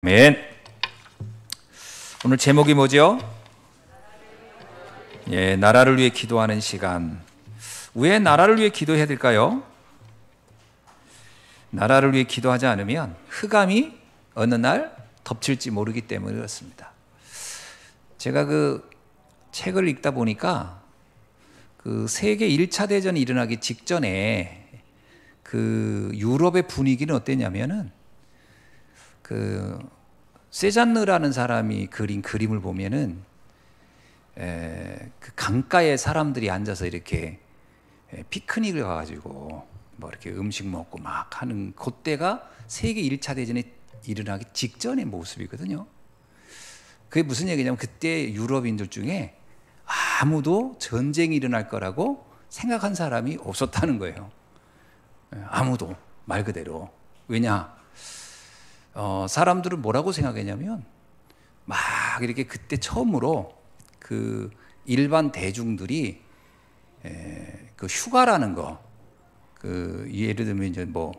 아멘. 오늘 제목이 뭐죠? 나라를 위해 기도하는 시간. 왜 나라를 위해 기도해야 될까요? 나라를 위해 기도하지 않으면 흑암이 어느 날 덮칠지 모르기 때문에 그렇습니다. 제가 그 책을 읽다 보니까 그 세계 1차 대전이 일어나기 직전에 그 유럽의 분위기는 어땠냐면은 그 세잔느라는 사람이 그린 그림을 보면은 그 강가에 사람들이 앉아서 이렇게 피크닉을 가가지고 뭐 이렇게 음식 먹고 막 하는 그때가 세계 1차 대전이 일어나기 직전의 모습이거든요. 그게 무슨 얘기냐면 그때 유럽인들 중에 아무도 전쟁이 일어날 거라고 생각한 사람이 없었다는 거예요. 아무도, 말 그대로. 왜냐? 사람들은 뭐라고 생각했냐면 막 이렇게 그때 처음으로 그 일반 대중들이 그 휴가라는 거, 그 예를 들면 이제 뭐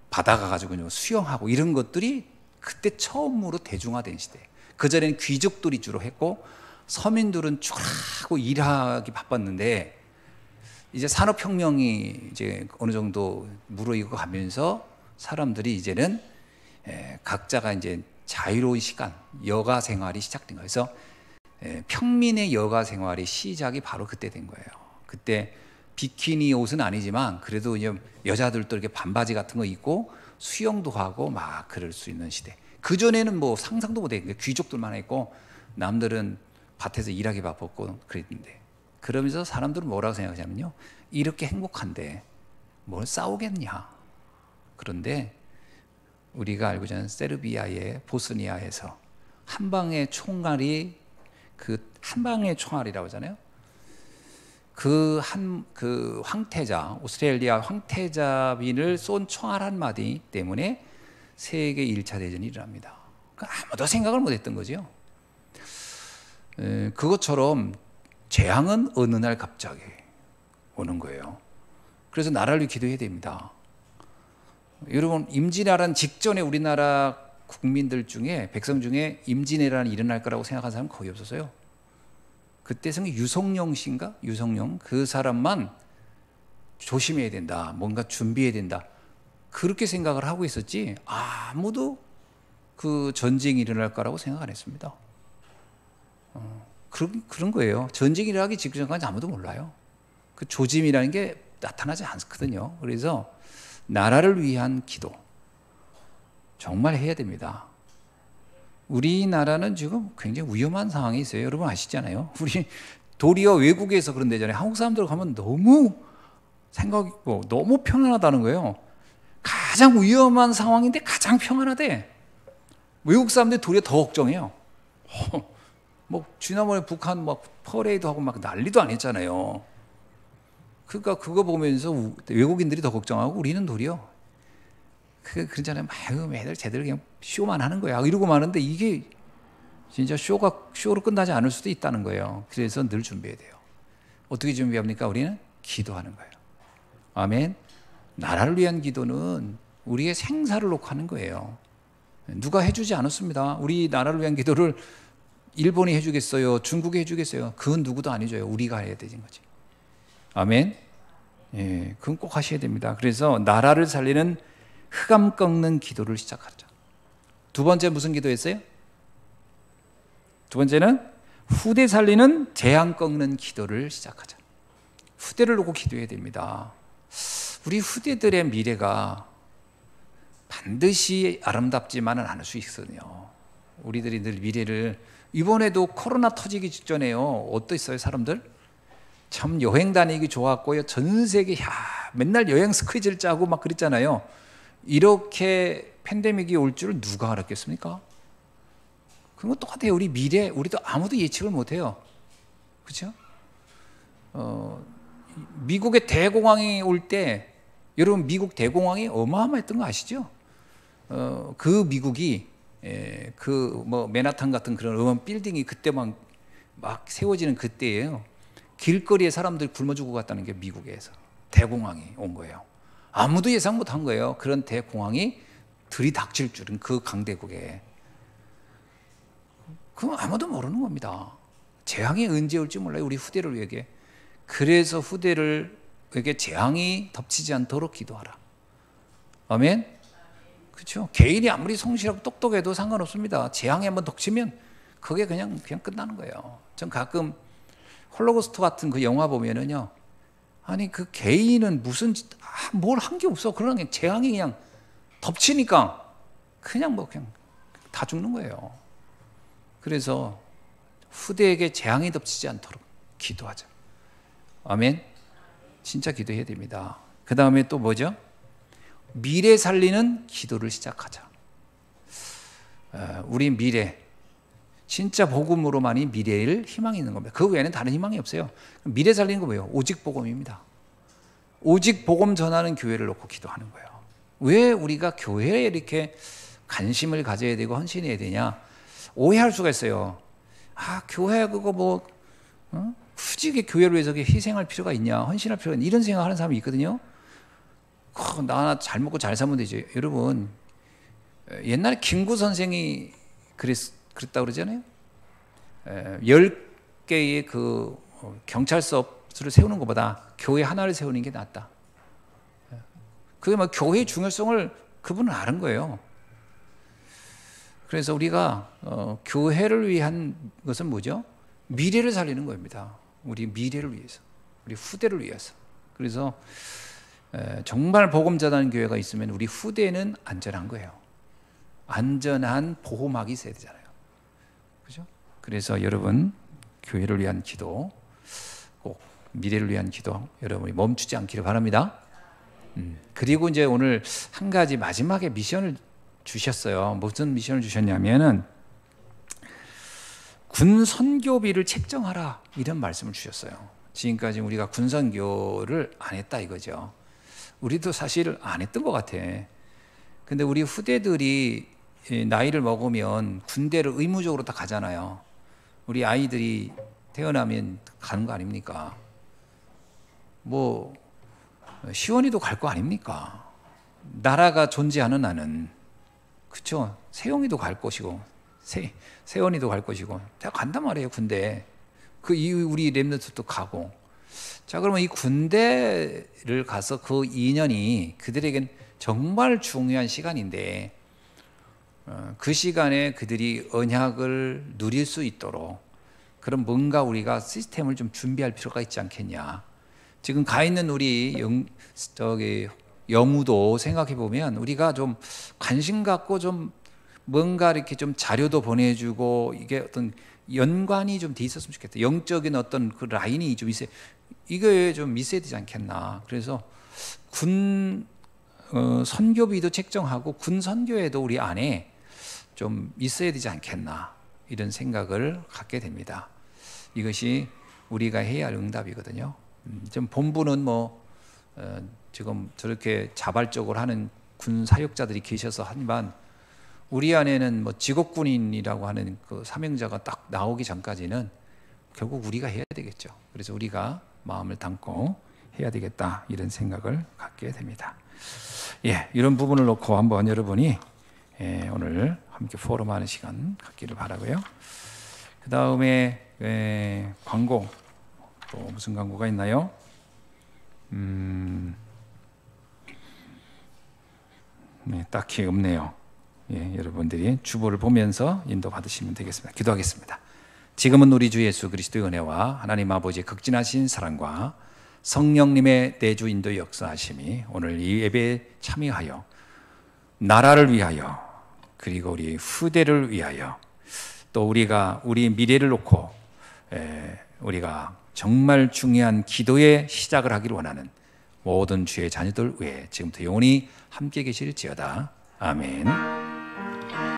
바다 가가지고 수영하고 이런 것들이 그때 처음으로 대중화된 시대. 그 전에는 귀족들이 주로 했고 서민들은 쭈라하고 일하기 바빴는데 이제 산업혁명이 이제 어느 정도 무르익어 가면서 사람들이 이제는 각자가 이제 자유로운 시간, 여가 생활이 시작된 거예요. 그래서 평민의 여가 생활의 시작이 바로 그때 된 거예요. 그때 비키니 옷은 아니지만 그래도 이제 여자들도 이렇게 반바지 같은 거 입고 수영도 하고 막 그럴 수 있는 시대. 그 전에는 뭐 상상도 못했는데 귀족들만 했고 남들은 밭에서 일하기 바빴고 그랬는데, 그러면서 사람들은 뭐라고 생각하냐면요, 이렇게 행복한데 뭘 싸우겠냐. 그런데 우리가 알고 있는 세르비아의 보스니아에서 한 방의 총알이 한 방의 총알이라고 하잖아요. 그 황태자, 오스트레일리아 황태자빈을 쏜 총알 한 마디 때문에 세계 1차 대전이 일어납니다. 아무도 생각을 못했던 거죠. 그것처럼 재앙은 어느 날 갑자기 오는 거예요. 그래서 나라를 위해 기도해야 됩니다. 여러분, 임진왜란 직전에 우리나라 국민들 중에, 백성 중에 임진왜란이 일어날 거라고 생각한 사람은 거의 없었어요. 그때 성이 유성룡 씨인가? 유성룡, 그 사람만 조심해야 된다, 뭔가 준비해야 된다, 그렇게 생각을 하고 있었지 아무도 그 전쟁이 일어날 거라고 생각 안 했습니다. 그런 거예요. 전쟁이 일어나기 직전까지 아무도 몰라요. 그 조짐이라는 게 나타나지 않거든요. 그래서 나라를 위한 기도 정말 해야 됩니다. 우리나라는 지금 굉장히 위험한 상황이 있어요. 여러분 아시잖아요. 우리 도리어 외국에서 그런 데잖아요. 한국 사람들 가면 너무 생각 있고 너무 평안하다는 거예요. 가장 위험한 상황인데 가장 평안하대. 외국 사람들이 도리어 더 걱정해요. 뭐 지난번에 북한 막 퍼레이드 하고 막 난리도 안 했잖아요. 그러니까 그거 보면서 외국인들이 더 걱정하고 우리는 도리어 그러잖아요. 매달 제대로 그냥 쇼만 하는 거야 이러고 마는데 이게 진짜 쇼로 끝나지 않을 수도 있다는 거예요. 그래서 늘 준비해야 돼요. 어떻게 준비합니까? 우리는 기도하는 거예요. 아멘. 나라를 위한 기도는 우리의 생사를 놓고 하는 거예요. 누가 해주지 않았습니다. 우리 나라를 위한 기도를 일본이 해주겠어요? 중국이 해주겠어요? 그건 누구도 안 해줘요. 우리가 해야 되는 거지. 아멘. 그건 꼭 하셔야 됩니다. 그래서 나라를 살리는 흑암 꺾는 기도를 시작하자. 두 번째 무슨 기도였어요? 두 번째는 후대 살리는 재앙 꺾는 기도를 시작하자. 후대를 놓고 기도해야 됩니다. 우리 후대들의 미래가 반드시 아름답지만은 않을 수 있거든요. 우리들이 늘 미래를, 이번에도 코로나 터지기 직전에요, 어땠어요 사람들? 참 여행 다니기 좋았고요. 전 세계 맨날 여행 스케줄 짜고 막 그랬잖아요. 이렇게 팬데믹이 올 줄 누가 알았겠습니까? 그건 똑같아요. 우리 미래, 우리도 아무도 예측을 못해요. 그렇죠? 미국의 대공황이 올 때, 여러분 미국 대공황이 어마어마했던 거 아시죠? 그 미국이 그 뭐 맨하탄 같은 그런 어마어마한 빌딩이 그때 막 세워지는 그때예요. 길거리에 사람들이 굶어 죽고 갔다는 게 미국에서 대공황이 온 거예요. 아무도 예상 못한 거예요. 그런 대공황이 들이닥칠 줄은 그 강대국에. 그건 아무도 모르는 겁니다. 재앙이 언제 올지 몰라요. 우리 후대를 위해. 그래서 후대를에게 재앙이 덮치지 않도록 기도하라. 아멘. 그렇죠. 개인이 아무리 성실하고 똑똑해도 상관없습니다. 재앙이 한번 덮치면 그게 그냥 끝나는 거예요. 전 가끔 홀로코스트 같은 그 영화 보면은요, 아니 그 개인은 무슨 뭘 한 게 없어. 그러나 그냥 재앙이 그냥 덮치니까 그냥 다 죽는 거예요. 그래서 후대에게 재앙이 덮치지 않도록 기도하자. 아멘. 진짜 기도해야 됩니다. 그 다음에 또 뭐죠? 미래 살리는 기도를 시작하자. 우리 미래, 진짜 복음으로만이 미래를 희망이 있는 겁니다. 그 외에는 다른 희망이 없어요. 미래 살리는 거 뭐예요? 오직 복음입니다. 오직 복음 전하는 교회를 놓고 기도하는 거예요. 왜 우리가 교회에 이렇게 관심을 가져야 되고 헌신해야 되냐? 오해할 수가 있어요. 아, 교회 그거 굳이 교회를 위해서 희생할 필요가 있냐? 헌신할 필요가 있냐? 이런 생각하는 사람이 있거든요. 나 잘 먹고 잘 살면 되지. 여러분, 옛날에 김구 선생이 그랬다 그러잖아요. 10개의 그 경찰서를 세우는 것보다 교회 하나를 세우는 게 낫다. 그게 교회의 중요성을 그분은 아는 거예요. 그래서 우리가 교회를 위한 것은 뭐죠? 미래를 살리는 겁니다. 우리 미래를 위해서, 우리 후대를 위해서. 그래서 정말 복음 전하는 교회가 있으면 우리 후대는 안전한 거예요. 안전한 보호막이 있어야 되잖아요. 그죠? 그래서 여러분, 교회를 위한 기도, 꼭 미래를 위한 기도, 여러분이 멈추지 않기를 바랍니다. 그리고 이제 오늘 한 가지 마지막에 미션을 주셨어요. 무슨 미션을 주셨냐면은 군 선교비를 책정하라, 이런 말씀을 주셨어요. 지금까지 우리가 군 선교를 안 했다 이거죠. 우리도 사실 안 했던 것 같아. 근데 우리 후대들이 나이를 먹으면 군대를 의무적으로 다 가잖아요. 우리 아이들이 태어나면 가는 거 아닙니까? 시원이도 갈 거 아닙니까? 나라가 존재하는 한은. 그렇죠? 세영이도 갈 것이고 세원이도 갈 것이고 다 간단 말이에요. 군대. 그 이후 우리 렘넌트도 가고. 자, 그러면 이 군대를 가서 그 2년이 그들에겐 정말 중요한 시간인데, 그 시간에 그들이 언약을 누릴 수 있도록 그럼 뭔가 우리가 시스템을 좀 준비할 필요가 있지 않겠냐. 지금 가 있는 우리 영우도 생각해 보면 우리가 좀 관심 갖고 좀 뭔가 이렇게 좀 자료도 보내주고 이게 어떤 연관이 좀 돼 있었으면 좋겠다. 영적인 어떤 그 라인이 좀 있어야, 이거에 좀 있어야 되지 않겠나. 그래서 군 선교비도 책정하고 군 선교에도 우리 안에 좀 있어야 되지 않겠나, 이런 생각을 갖게 됩니다. 이것이 우리가 해야 할 응답이거든요. 좀 본부는 지금 저렇게 자발적으로 하는 군 사역자들이 계셔서 하지만 우리 안에는 직업군인이라고 하는 그 사명자가 딱 나오기 전까지는 결국 우리가 해야 되겠죠. 그래서 우리가 마음을 담고 해야 되겠다, 이런 생각을 갖게 됩니다. 이런 부분을 놓고 한번 여러분이 오늘 함께 포럼하는 시간 갖기를 바라고요. 그 다음에 광고, 또 무슨 광고가 있나요? 딱히 없네요. 여러분들이 주보를 보면서 인도 받으시면 되겠습니다. 기도하겠습니다. 지금은 우리 주 예수 그리스도의 은혜와 하나님 아버지의 극진하신 사랑과 성령님의 내주 인도 역사하심이 오늘 이 예배에 참여하여 나라를 위하여, 그리고 우리 후대를 위하여, 또 우리가 우리 미래를 놓고 우리가 정말 중요한 기도의 시작을 하기를 원하는 모든 주의 자녀들 위해 지금부터 영원히 함께 계실지어다. 아멘.